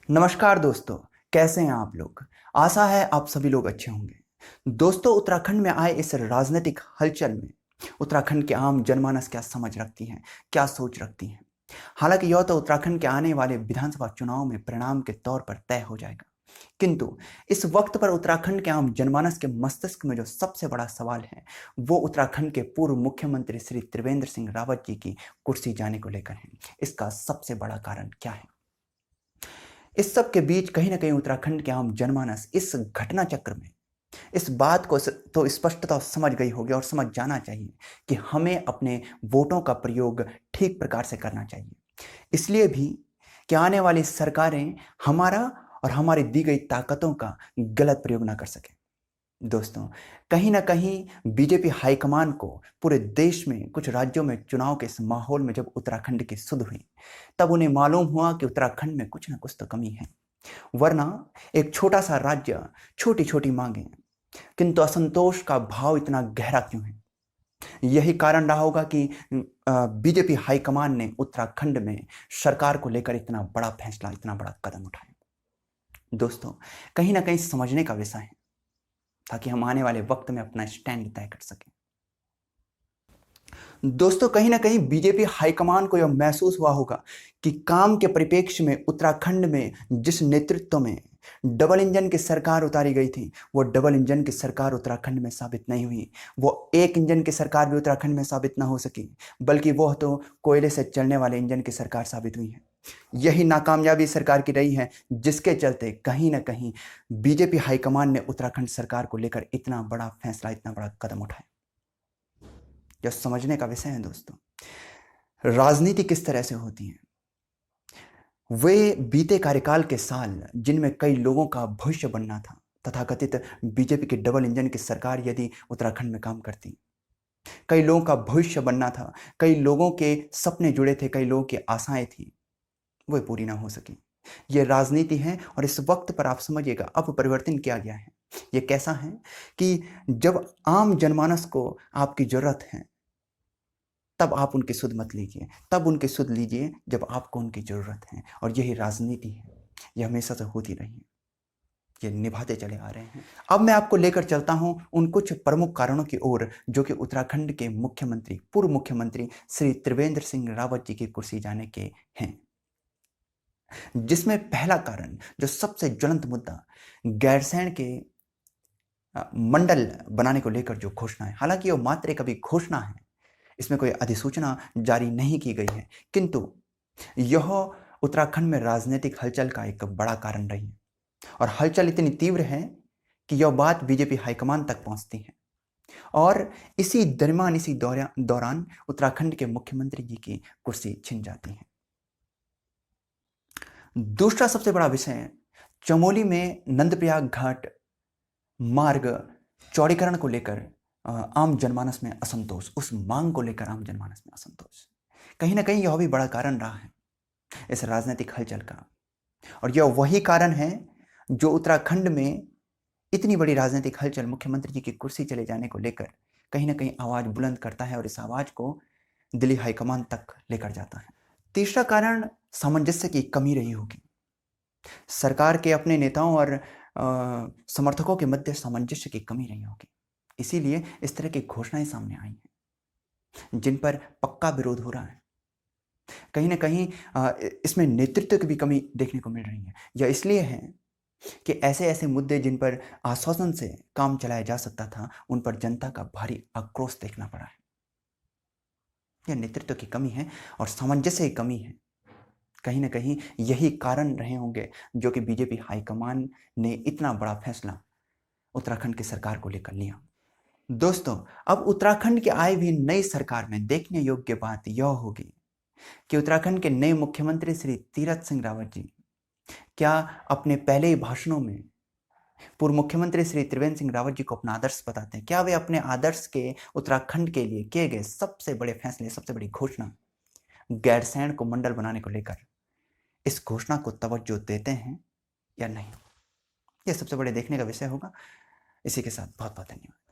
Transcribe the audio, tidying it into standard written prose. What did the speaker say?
नमस्कार दोस्तों, कैसे हैं आप लोग। आशा है आप सभी लोग अच्छे होंगे। दोस्तों, उत्तराखंड में आए इस राजनीतिक हलचल में उत्तराखंड के आम जनमानस क्या समझ रखती हैं, क्या सोच रखती हैं। हालांकि यह तो उत्तराखंड के आने वाले विधानसभा चुनाव में परिणाम के तौर पर तय हो जाएगा, किंतु इस वक्त पर उत्तराखंड के आम जनमानस के मस्तिष्क में जो सबसे बड़ा सवाल है वो उत्तराखंड के पूर्व मुख्यमंत्री श्री त्रिवेंद्र सिंह रावत जी की कुर्सी जाने को लेकर है। इसका सबसे बड़ा कारण क्या है? इस सब के बीच कहीं ना कहीं उत्तराखंड के आम जनमानस इस घटना चक्र में इस बात को तो स्पष्टता समझ गई होगी और समझ जाना चाहिए कि हमें अपने वोटों का प्रयोग ठीक प्रकार से करना चाहिए। इसलिए भी कि आने वाली सरकारें हमारा और हमारी दी गई ताकतों का गलत प्रयोग ना कर सके। दोस्तों, कहीं ना कहीं बीजेपी हाईकमान को पूरे देश में कुछ राज्यों में चुनाव के इस माहौल में जब उत्तराखंड की सुध हुई, तब उन्हें मालूम हुआ कि उत्तराखंड में कुछ ना कुछ तो कमी है। वरना एक छोटा सा राज्य, छोटी छोटी मांगे, किंतु असंतोष का भाव इतना गहरा क्यों है? यही कारण रहा होगा कि बीजेपी हाईकमान ने उत्तराखंड में सरकार को लेकर इतना बड़ा फैसला, इतना बड़ा कदम उठाया। दोस्तों, कहीं ना कहीं समझने का विषय है ताकि हम आने वाले वक्त में अपना स्टैंड तय कर सकें। दोस्तों, कहीं ना कहीं बीजेपी हाईकमान को यह महसूस हुआ होगा कि काम के परिप्रेक्ष्य में उत्तराखंड में जिस नेतृत्व में डबल इंजन की सरकार उतारी गई थी, वो डबल इंजन की सरकार उत्तराखंड में साबित नहीं हुई। वो एक इंजन की सरकार भी उत्तराखंड में साबित ना हो सकी, बल्कि वह तो कोयले से चलने वाले इंजन की सरकार साबित हुई है। यही नाकामयाबी सरकार की रही है, जिसके चलते कहीं ना कहीं बीजेपी हाईकमान ने उत्तराखंड सरकार को लेकर इतना बड़ा फैसला, इतना बड़ा कदम उठाया। यह समझने का विषय है दोस्तों। राजनीति किस तरह से होती है? वे बीते कार्यकाल के साल जिनमें कई लोगों का भविष्य बनना था, तथाकथित बीजेपी की डबल इंजन की सरकार यदि उत्तराखंड में काम करती, कई लोगों का भविष्य बनना था, कई लोगों के सपने जुड़े थे, कई लोगों की आशाएं थी, वो पूरी ना हो सकी। ये राजनीति है और इस वक्त पर आप समझिएगा अब परिवर्तन किया गया है। ये कैसा है कि जब आम जनमानस को आपकी जरूरत है, तब आप उनकी सुध मत लीजिए, तब उनकी सुध लीजिए जब आपको उनकी जरूरत है। और यही राजनीति है, ये हमेशा से होती रही है, ये निभाते चले आ रहे हैं। अब मैं आपको लेकर चलता हूं उन कुछ प्रमुख कारणों की ओर जो कि उत्तराखंड के मुख्यमंत्री, पूर्व मुख्यमंत्री श्री त्रिवेंद्र सिंह रावत जी की कुर्सी जाने के हैं। जिसमें पहला कारण, जो सबसे ज्वलंत मुद्दा, गैरसैंण के मंडल बनाने को लेकर जो घोषणा है। हालांकि वो मात्र एक अभी घोषणा है, इसमें कोई अधिसूचना जारी नहीं की गई है, किंतु यह उत्तराखंड में राजनीतिक हलचल का एक बड़ा कारण रही है। और हलचल इतनी तीव्र है कि यह बात बीजेपी हाईकमान तक पहुंचती है और इसी दरमियान, इसी दौरान उत्तराखंड के मुख्यमंत्री जी की कुर्सी छिन जाती है। दूसरा सबसे बड़ा विषय, चमोली में नंदप्रयाग घाट मार्ग चौड़ीकरण को लेकर आम जनमानस में असंतोष, उस मांग को लेकर आम जनमानस में असंतोष। कहीं ना कहीं यह भी बड़ा कारण रहा है इस राजनीतिक हलचल का। और यह वही कारण है जो उत्तराखंड में इतनी बड़ी राजनीतिक हलचल, मुख्यमंत्री जी की कुर्सी चले जाने को लेकर कहीं ना कहीं आवाज बुलंद करता है और इस आवाज को दिल्ली हाईकमान तक लेकर जाता है। तीसरा कारण सामंजस्य की कमी रही होगी। सरकार के अपने नेताओं और समर्थकों के मध्य सामंजस्य की कमी रही होगी, इसीलिए इस तरह की घोषणाएं सामने आई हैं जिन पर पक्का विरोध हो रहा है। कहीं ना कहीं इसमें नेतृत्व की भी कमी देखने को मिल रही है। यह इसलिए है कि ऐसे ऐसे मुद्दे जिन पर आश्वासन से काम चलाया जा सकता था, उन पर जनता का भारी आक्रोश देखना पड़ा है। यह नेतृत्व की कमी है और सामंजस्य की कमी है। कहीं ना कहीं यही कारण रहे होंगे जो कि बीजेपी हाईकमान ने इतना बड़ा फैसला उत्तराखंड की सरकार को लेकर लिया। दोस्तों, अब उत्तराखंड की आई हुई नई सरकार में देखने योग्य बात यह होगी कि उत्तराखंड के नए मुख्यमंत्री श्री तीरथ सिंह रावत जी क्या अपने पहले ही भाषणों में पूर्व मुख्यमंत्री श्री त्रिवेंद्र सिंह रावत जी को अपना आदर्श बताते हैं? क्या वे अपने आदर्श के उत्तराखंड के लिए किए गए सबसे बड़े फैसले, सबसे बड़ी घोषणा, गैरसैंण को मंडल बनाने को लेकर, इस घोषणा को तवज्जो देते हैं या नहीं? यह सबसे बड़े देखने का विषय होगा। इसी के साथ बहुत बहुत धन्यवाद।